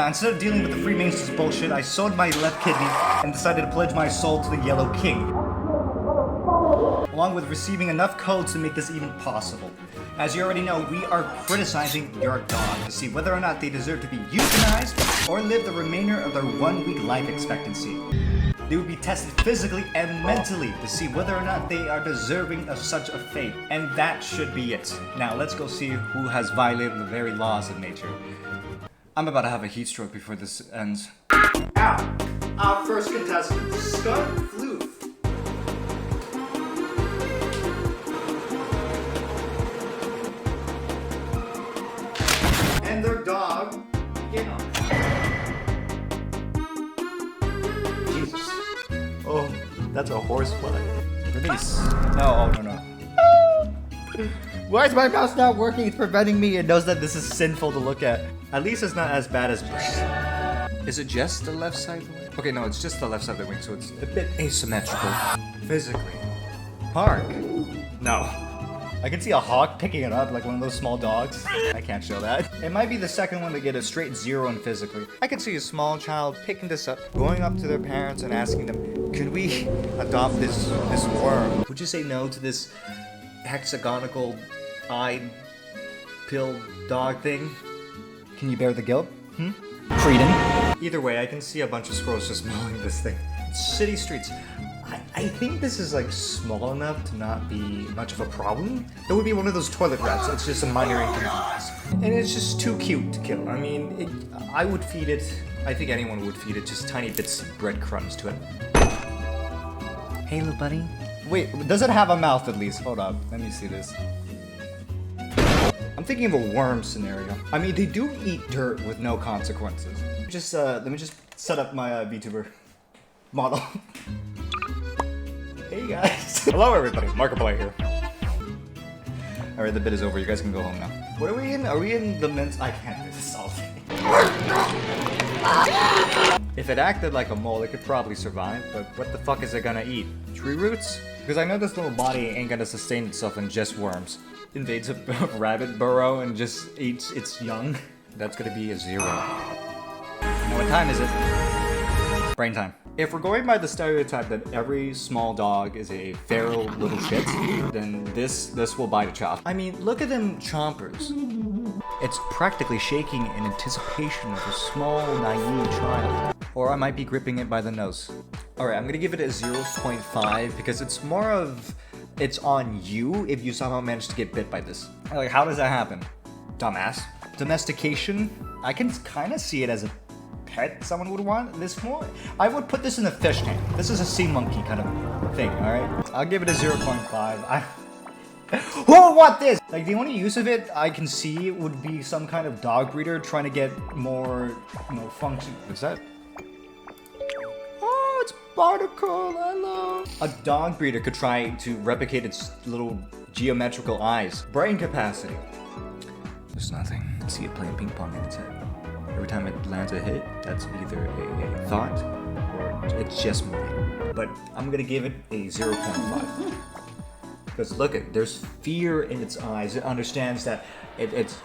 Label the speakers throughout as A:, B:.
A: Now, instead of dealing with the Freemasons bullshit, I sold my left kidney and decided to pledge my soul to the Yellow King, along with receiving enough codes to make this even possible. As you already know, we are criticizing your dog to see whether or not they deserve to be euthanized or live the remainder of their 1 week life expectancy. They would be tested physically and mentally to see whether or not they are deserving of such a fate. And that should be it. Now let's go see who has violated the very laws of nature. I'm about to have a heat stroke before this ends. Ow! Our first contestant, Skunk Floof. And their dog, Jesus. Oh, that's a horsefly. Release. No, oh no. Why is my mouse not working? It's preventing me. It knows that this is sinful to look at. At least it's not as bad as this. Is it just the left side of the wing? Okay, no, it's just the left side of the wing, so it's a bit asymmetrical. Physically. Park. No. I can see a hawk picking it up like one of those small dogs. I can't show that. It might be the second one to get a straight 0 in physically. I can see a small child picking this up, going up to their parents and asking them, could we adopt this worm? Would you say no to this hexagonal eyed pill dog thing? Can you bear the guilt? Freedom. Either way, I can see a bunch of squirrels just mowing this thing. City streets. I think this is like small enough to not be much of a problem. It would be one of those toilet rats. It's just a minor inconvenience. And it's just too cute to kill. I mean, I would feed it. I think anyone would feed it just tiny bits of breadcrumbs to it. Hey, little buddy. Wait, does it have a mouth at least? Hold up, let me see this. I'm thinking of a worm scenario. I mean, they do eat dirt with no consequences. Just, let me just set up my VTuber model. Hey guys. Hello everybody, Markiplier here. Alright, the bit is over, you guys can go home now. What are we in? Are we in the men's? I can't do this all day. If it acted like a mole, it could probably survive, but what the fuck is it gonna eat? Tree roots? Because I know this little body ain't gonna sustain itself in just worms. Invades a rabbit burrow and just eats its young. That's gonna be a 0. Now what time is it? Brain time. If we're going by the stereotype that every small dog is a feral little shit, then this will bite a child. I mean, look at them chompers. It's practically shaking in anticipation of a small, naive child. Or I might be gripping it by the nose. Alright, I'm gonna give it a 0.5 because it's more of, it's on you if you somehow manage to get bit by this. Like, how does that happen? Dumbass. Domestication? I can kind of see it as a pet someone would want. This more, I would put this in a fish tank. This is a sea monkey kind of thing, alright? I'll give it a 0.5. Who would want this? Like, the only use of it I can see would be some kind of dog breeder trying to get more, function. What's that? Oh, it's Pentacle, hello. A dog breeder could try to replicate its little geometrical eyes. Brain capacity. There's nothing. I see it playing ping pong in its head. Every time it lands a hit, that's either a thought or it's just moving. But I'm gonna give it a 0.5. Because look, there's fear in its eyes. It understands that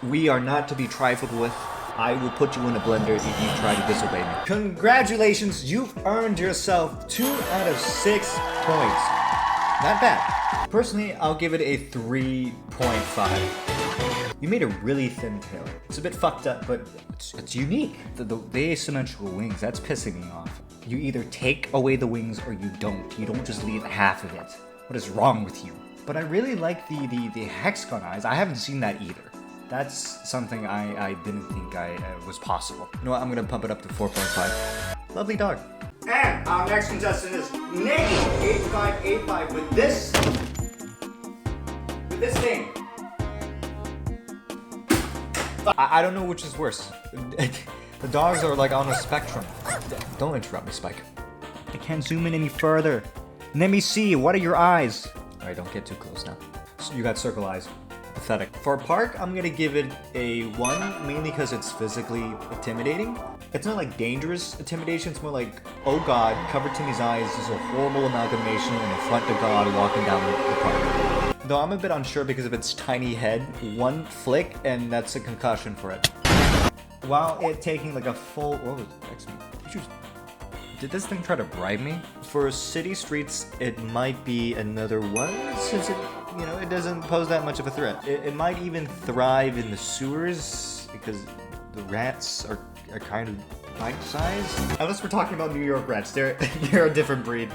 A: we are not to be trifled with. I will put you in a blender if you try to disobey me. Congratulations, you've earned yourself 2 out of 6 points. Not bad. Personally, I'll give it a 3.5. You made a really thin tail. It's a bit fucked up, but it's unique. The asymmetrical wings, that's pissing me off. You either take away the wings or you don't. You don't just leave half of it. What is wrong with you? But I really like the hexagon eyes. I haven't seen that either. That's something I didn't think was possible. You know what, I'm gonna pump it up to 4.5. Lovely dog. And our next contestant is Nate8585 with this thing. I don't know which is worse. The dogs are like on a spectrum. Don't interrupt me, Spike. I can't zoom in any further. Let me see, what are your eyes? Alright, don't get too close now. So you got circle eyes. Pathetic. For Park, I'm gonna give it a 1, mainly because it's physically intimidating. It's not like dangerous intimidation, it's more like, oh god, cover Timmy's eyes is a horrible amalgamation and affront to God walking down the park. Though I'm a bit unsure because of its tiny head. 1 flick and that's a concussion for it. while it taking like a full... What was it? Did this thing try to bribe me? For city streets, it might be another one, since it, you know, it doesn't pose that much of a threat. It might even thrive in the sewers, because the rats are kind of bite-sized. Unless we're talking about New York rats, they're a different breed.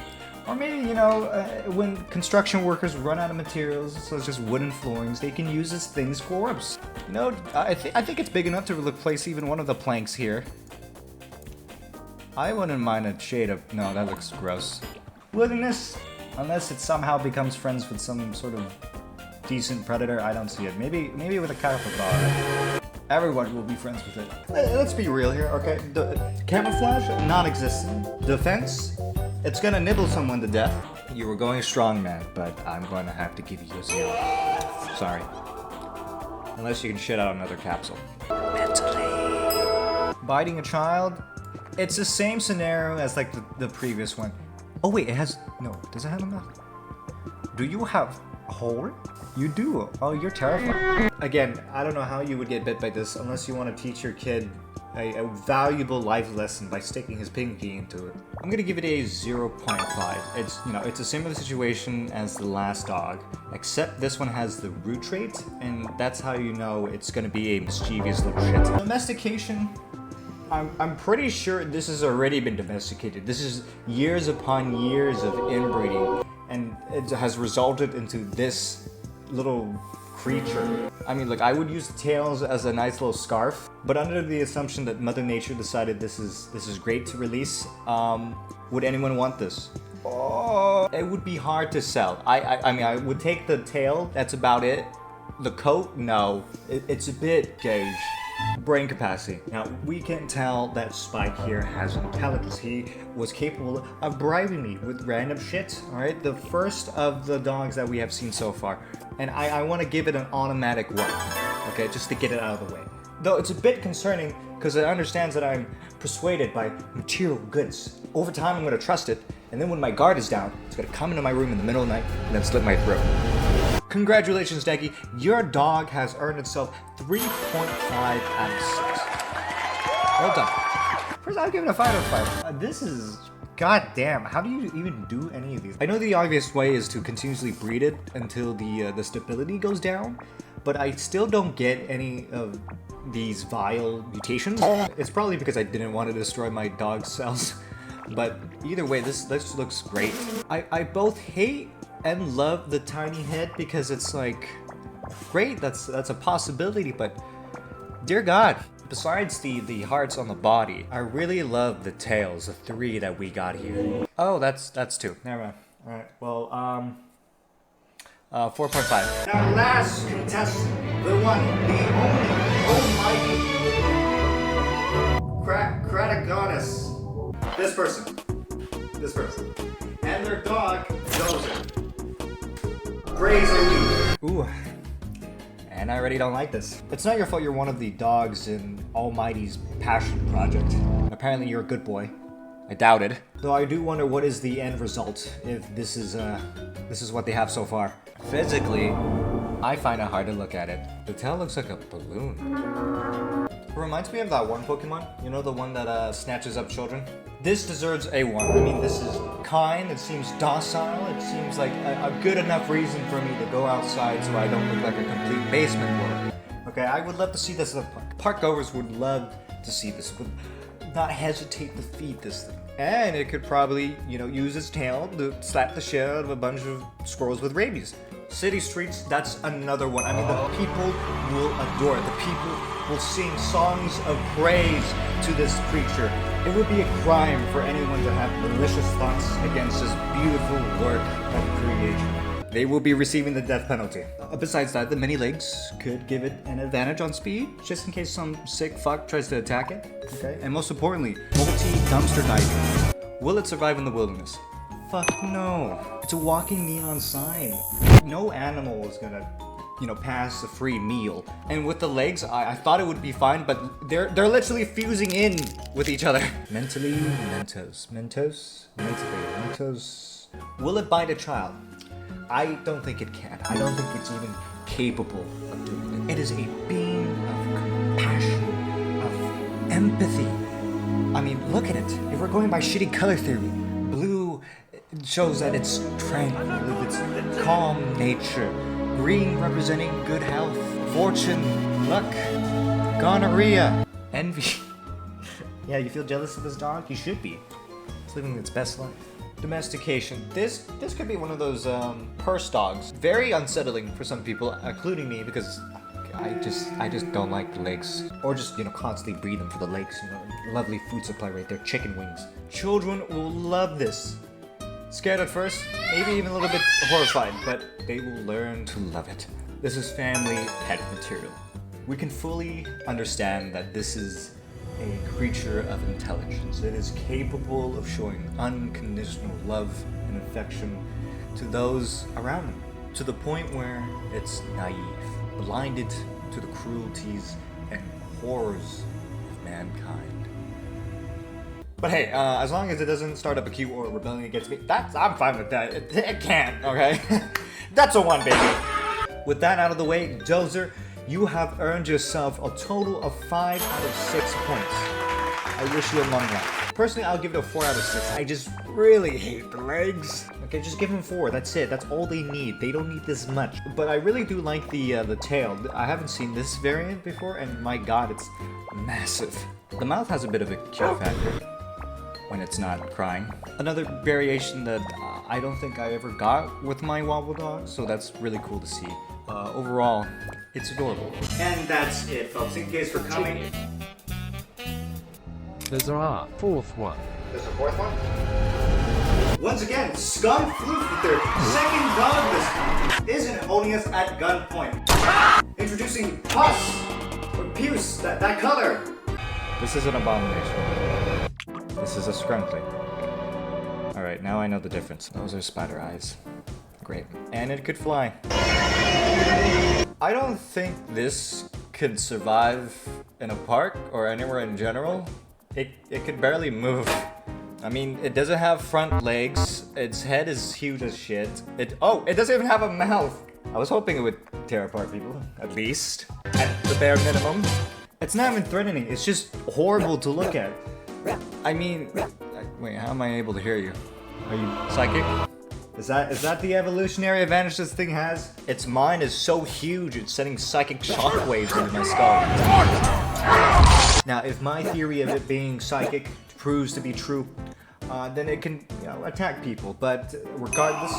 A: Or maybe, you know, when construction workers run out of materials, so it's just wooden floorings, they can use this thing's corpse. You know, I think it's big enough to replace even one of the planks here. I wouldn't mind a shade of... No, that looks gross. Wilderness, unless it somehow becomes friends with some sort of decent predator, I don't see it. Maybe with a carpet. Everyone will be friends with it. Let's be real here, okay? The camouflage, non-existent. Defense, it's gonna nibble someone to death. You were going strong, man, but I'm going to have to give you a 0. Sorry. Unless you can shit out another capsule. Mentally. Biting a child? It's the same scenario as like the previous one. Oh wait, it has... No, does it have a mouth? Do you have a hole? You do. Oh, you're terrified. Again, I don't know how you would get bit by this unless you want to teach your kid a valuable life lesson by sticking his pinky into it. I'm gonna give it a 0.5. It's, you know, it's a similar situation as the last dog, except this one has the root trait, and that's how you know it's gonna be a mischievous little shit. Domestication. I'm pretty sure this has already been domesticated. This is years upon years of inbreeding, and it has resulted into this little creature. I mean, look, I would use the tails as a nice little scarf, but under the assumption that Mother Nature decided this is great to release, would anyone want this? Oh, it would be hard to sell. I mean, I would take the tail, that's about it. The coat, no. It's a bit gauge. Brain capacity. Now, we can tell that Spike here has intelligence. He was capable of bribing me with random shit, alright? The first of the dogs that we have seen so far. And I want to give it an automatic 1, okay? Just to get it out of the way. Though it's a bit concerning, because it understands that I'm persuaded by material goods. Over time, I'm going to trust it, and then when my guard is down, it's going to come into my room in the middle of the night, and then slit my throat. Congratulations, Deggy. Your dog has earned itself 3.5 out of 6. Well done. First, I'll give it a 5 out of 5. This is... God damn, how do you even do any of these? I know the obvious way is to continuously breed it until the stability goes down, but I still don't get any of these vile mutations. It's probably because I didn't want to destroy my dog's cells. But either way, this looks great. I both hate and love the tiny head because it's like, great, that's a possibility, but dear God. Besides the hearts on the body, I really love the tails, the 3 that we got here. Oh, that's 2. Never mind. Alright, well, 4.5. Now last contestant, the one, the only, almighty, Cratagonis. This person. And their dog, Dozer. Praise and weep. Ooh. And I already don't like this. It's not your fault you're one of the dogs in Almighty's passion project. Apparently you're a good boy. I doubt it. Though I do wonder what is the end result if this is what they have so far. Physically, I find it hard to look at it. The tail looks like a balloon. It reminds me of that one Pokemon. You know, the one that snatches up children? This deserves a 1. I mean, this is kind, it seems docile, it seems like a good enough reason for me to go outside so I don't look like a complete basement dweller. Okay, I would love to see this at the park. Park goers would love to see this, would not hesitate to feed this thing. And it could probably, you know, use its tail to slap the shit out of a bunch of squirrels with rabies. City streets, that's another one. I mean, the people will adore it. The people will sing songs of praise to this creature. It would be a crime for anyone to have malicious thoughts against this beautiful work of creation. They will be receiving the death penalty. Besides that, the many legs could give it an advantage on speed, just in case some sick fuck tries to attack it. Okay. And most importantly, multi-dumpster diving. Will it survive in the wilderness? Fuck no. It's a walking neon sign. No animal is gonna, you know, pass a free meal. And with the legs, I thought it would be fine, but they're literally fusing in with each other. Mentally, Mentos. Will it bite a child? I don't think it can. I don't think it's even capable of doing it. It is a being of compassion, of empathy. I mean, look at it. If we're going by shitty color theory, blue shows that it's tranquil, it's calm nature. Green representing good health, fortune, luck, gonorrhea, envy. Yeah, you feel jealous of this dog? You should be. It's living its best life. Domestication. This could be one of those purse dogs. Very unsettling for some people, including me, because I just don't like the legs. Or just, constantly breed them for the legs, Lovely food supply right there, chicken wings. Children will love this. Scared at first, maybe even a little bit horrified, but they will learn to love it. This is family pet material. We can fully understand that this is a creature of intelligence. It is capable of showing unconditional love and affection to those around them, to the point where it's naive, blinded to the cruelties and horrors of mankind. But hey, as long as it doesn't start up a queue or a rebellion against me, I'm fine with that. It can't, okay? That's a 1, baby. With that out of the way, Dozer, you have earned yourself a total of 5 out of 6 points. I wish you a long life. Personally, I'll give it a 4 out of 6. I just really hate the legs. Okay, just give them 4. That's it. That's all they need. They don't need this much. But I really do like the tail. I haven't seen this variant before, and my god, it's massive. The mouth has a bit of a cure factor when it's not crying. Another variation that I don't think I ever got with my Wobbledog, so that's really cool to see. Overall, it's adorable. And that's it, folks. Thank you guys for coming.
B: There's our 4th one.
A: There's a 4th one? Once again, Scum Flute with their 2nd dog this time isn't holding us at gunpoint. Introducing Pus, or Puce, that color. This is an Abomination. This is a Scrunkly. Alright, now I know the difference. Those are spider eyes. Great. And it could fly. I don't think this could survive in a park or anywhere in general. It could barely move. I mean, it doesn't have front legs. Its head is huge as shit. It doesn't even have a mouth. I was hoping it would tear apart people, at least. At the bare minimum. It's not even threatening, it's just horrible to look at. I mean, wait, how am I able to hear you? Are you psychic? Is that the evolutionary advantage this thing has? Its mind is so huge, it's sending psychic shockwaves into my skull. Now, if my theory of it being psychic proves to be true, then it can, attack people. But regardless,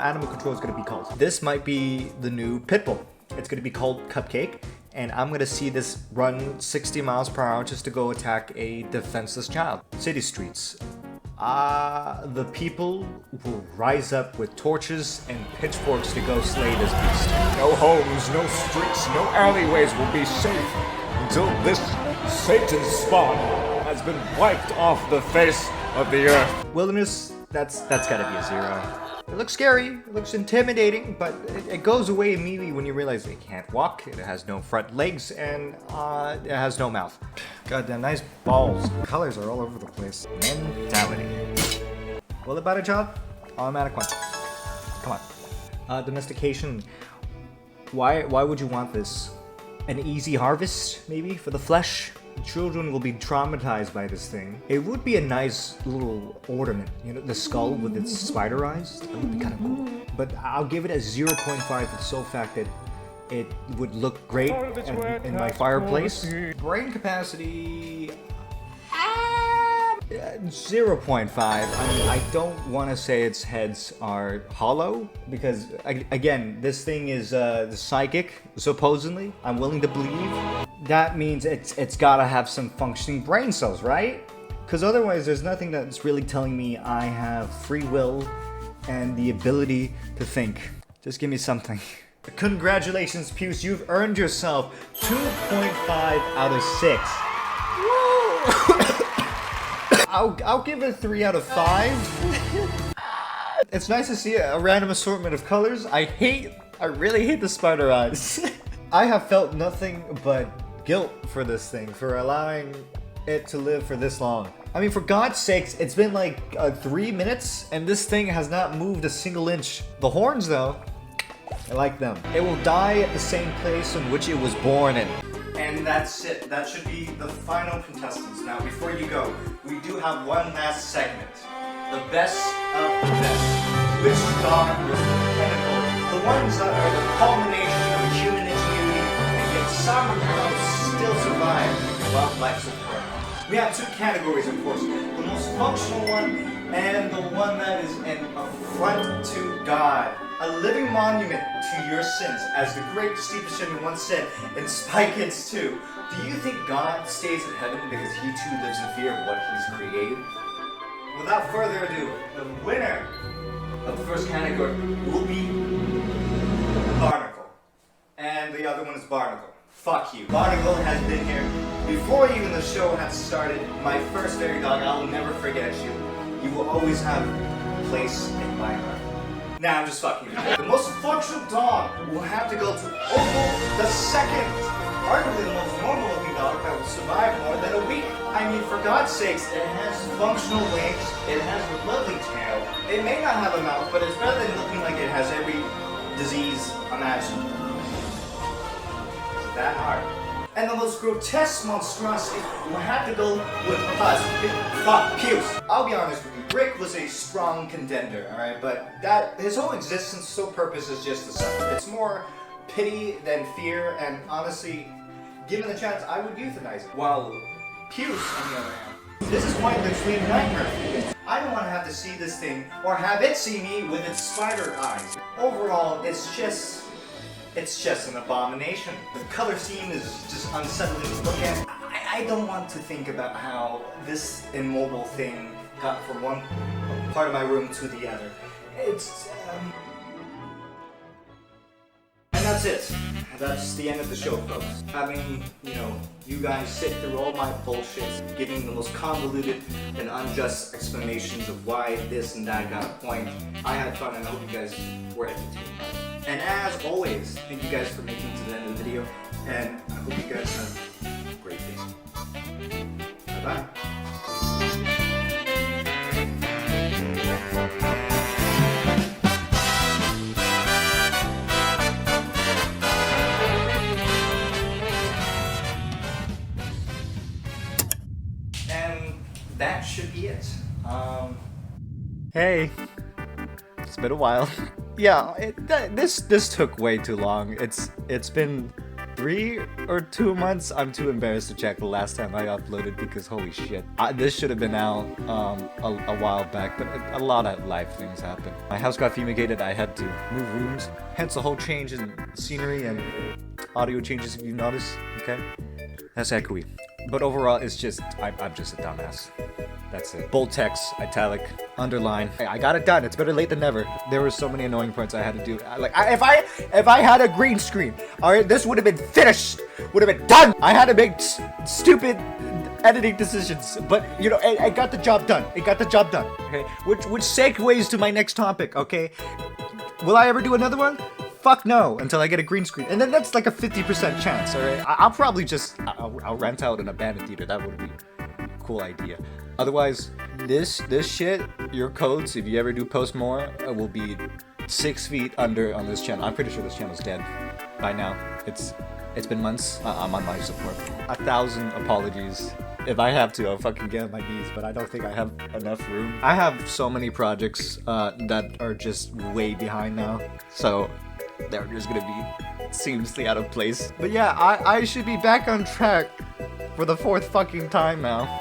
A: animal control is going to be called. This might be the new Pitbull. It's going to be called Cupcake, and I'm going to see this run 60 miles per hour just to go attack a defenseless child. City streets. The people will rise up with torches and pitchforks to go slay this beast. No homes, no streets, no alleyways will be safe until this Satan's spawn has been wiped off the face of the earth. Wilderness, that's gotta be a 0. It looks scary, it looks intimidating, but it goes away immediately when you realize it can't walk, it has no front legs, and it has no mouth. Goddamn nice balls. Colors are all over the place. Mentality. Will it bite a child? Automatic one. Come on. Domestication. Why would you want this? An easy harvest, maybe, for the flesh? Children will be traumatized by this thing. It would be a nice little ornament, the skull with its spider eyes. That would be kind of cool. But I'll give it a 0.5 for the sole fact that it would look great in my fireplace. Brain capacity... 0.5. I mean, I don't want to say its heads are hollow, because, again, this thing is psychic, supposedly. I'm willing to believe. That means it's gotta have some functioning brain cells, right? Because otherwise there's nothing that's really telling me I have free will and the ability to think. Just give me something. Congratulations, Puce, you've earned yourself 2.5 out of 6. I'll give it a 3 out of 5. It's nice to see a random assortment of colors. I really hate the spider eyes. I have felt nothing but guilt for this thing, for allowing it to live for this long. I mean, for God's sakes, it's been like 3 minutes, and this thing has not moved a single inch. The horns, though, I like them. It will die at the same place in which it was born in. And And that's it. That should be the final contestants. Now, before you go, we do have one last segment. The best of the best. Which dog was the pinnacle? The ones that are the culmination of human ingenuity and yet somehow still survive while life support. We have two categories, of course. The most functional one and the one that is an affront to God. A living monument to your sins. As the great Steve Buscemi once said in Spy Kids 2, do you think God stays in heaven because he too lives in fear of what he's created? Without further ado, the winner of the first category will be Barnacle. And the other one is Barnacle. Fuck you. Barnacle has been here before even the show had started. My first fairy dog, I will never forget you. You will always have a place in my heart. Nah, I'm just fucking you. The most functional dog will have to go to Opal the second. Arguably the most normal looking dog that will survive more than a week. I mean, for God's sakes, it has functional wings, it has a lovely tail. It may not have a mouth, but it's better than looking like it has every disease imaginable. It's that hard. And the most grotesque monstrosity will have to go with Puce. I'll be honest with you, Rick was a strong contender, alright? But that his whole existence, sole purpose is just to suffer. It's more pity than fear, and honestly, given the chance, I would euthanize it. While Puce, on the other hand, this is quite literally a nightmare. I don't want to have to see this thing, or have it see me with its spider eyes. Overall, it's just an abomination. The color scheme is just unsettling to look at. I don't want to think about how this immobile thing got from one part of my room to the other. And that's it. That's the end of the show, folks. Having, you guys sit through all my bullshit, giving the most convoluted and unjust explanations of why this and that got a point. I had fun and I hope you guys were entertained. And as always, thank you guys for making it to the end of the video, and I hope you guys have a great day. Bye-bye. And that should be it.
C: Hey, it's been a while. Yeah, this took way too long. It's been 3 or 2 months. I'm too embarrassed to check the last time I uploaded because holy shit. This should have been out a while back, but a lot of life things happened. My house got fumigated. I had to move rooms. Hence the whole change in scenery and audio changes, if you notice. Okay, that's echoey. But overall, it's just I'm just a dumbass. That's it. Bold text, italic, underline. I got it done. It's better late than never. There were so many annoying parts I had to do. If I had a green screen, all right, this would have been finished. Would have been done. I had to make stupid editing decisions, but it got the job done. It got the job done. Okay, which segues to my next topic. Okay, will I ever do another one? Fuck no, until I get a green screen. And then that's like a 50% chance, alright? I'll probably just, I'll rent out an abandoned theater. That would be a cool idea. Otherwise, this shit, your codes, if you ever do post more, will be 6 feet under on this channel. I'm pretty sure this channel's dead by now. It's been months. I'm on life support. 1,000 apologies. If I have to, I'll fucking get on my knees, but I don't think I have enough room. I have so many projects that are just way behind now, so they're just gonna be seamlessly out of place. But yeah, I should be back on track for the 4th fucking time now.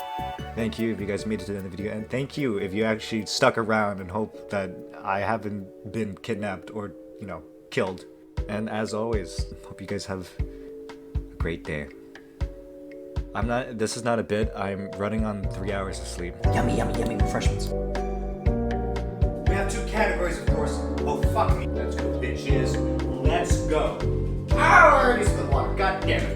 C: Thank you if you guys made it to the end of the video, and thank you if you actually stuck around and hope that I haven't been kidnapped or, killed. And as always, hope you guys have a great day. This is not a bit, I'm running on 3 hours of sleep.
A: Yummy, yummy, yummy refreshments. We have 2 categories, of course. Oh, fuck me. Let's go, bitches. Let's go. I already spilled water. God damn it.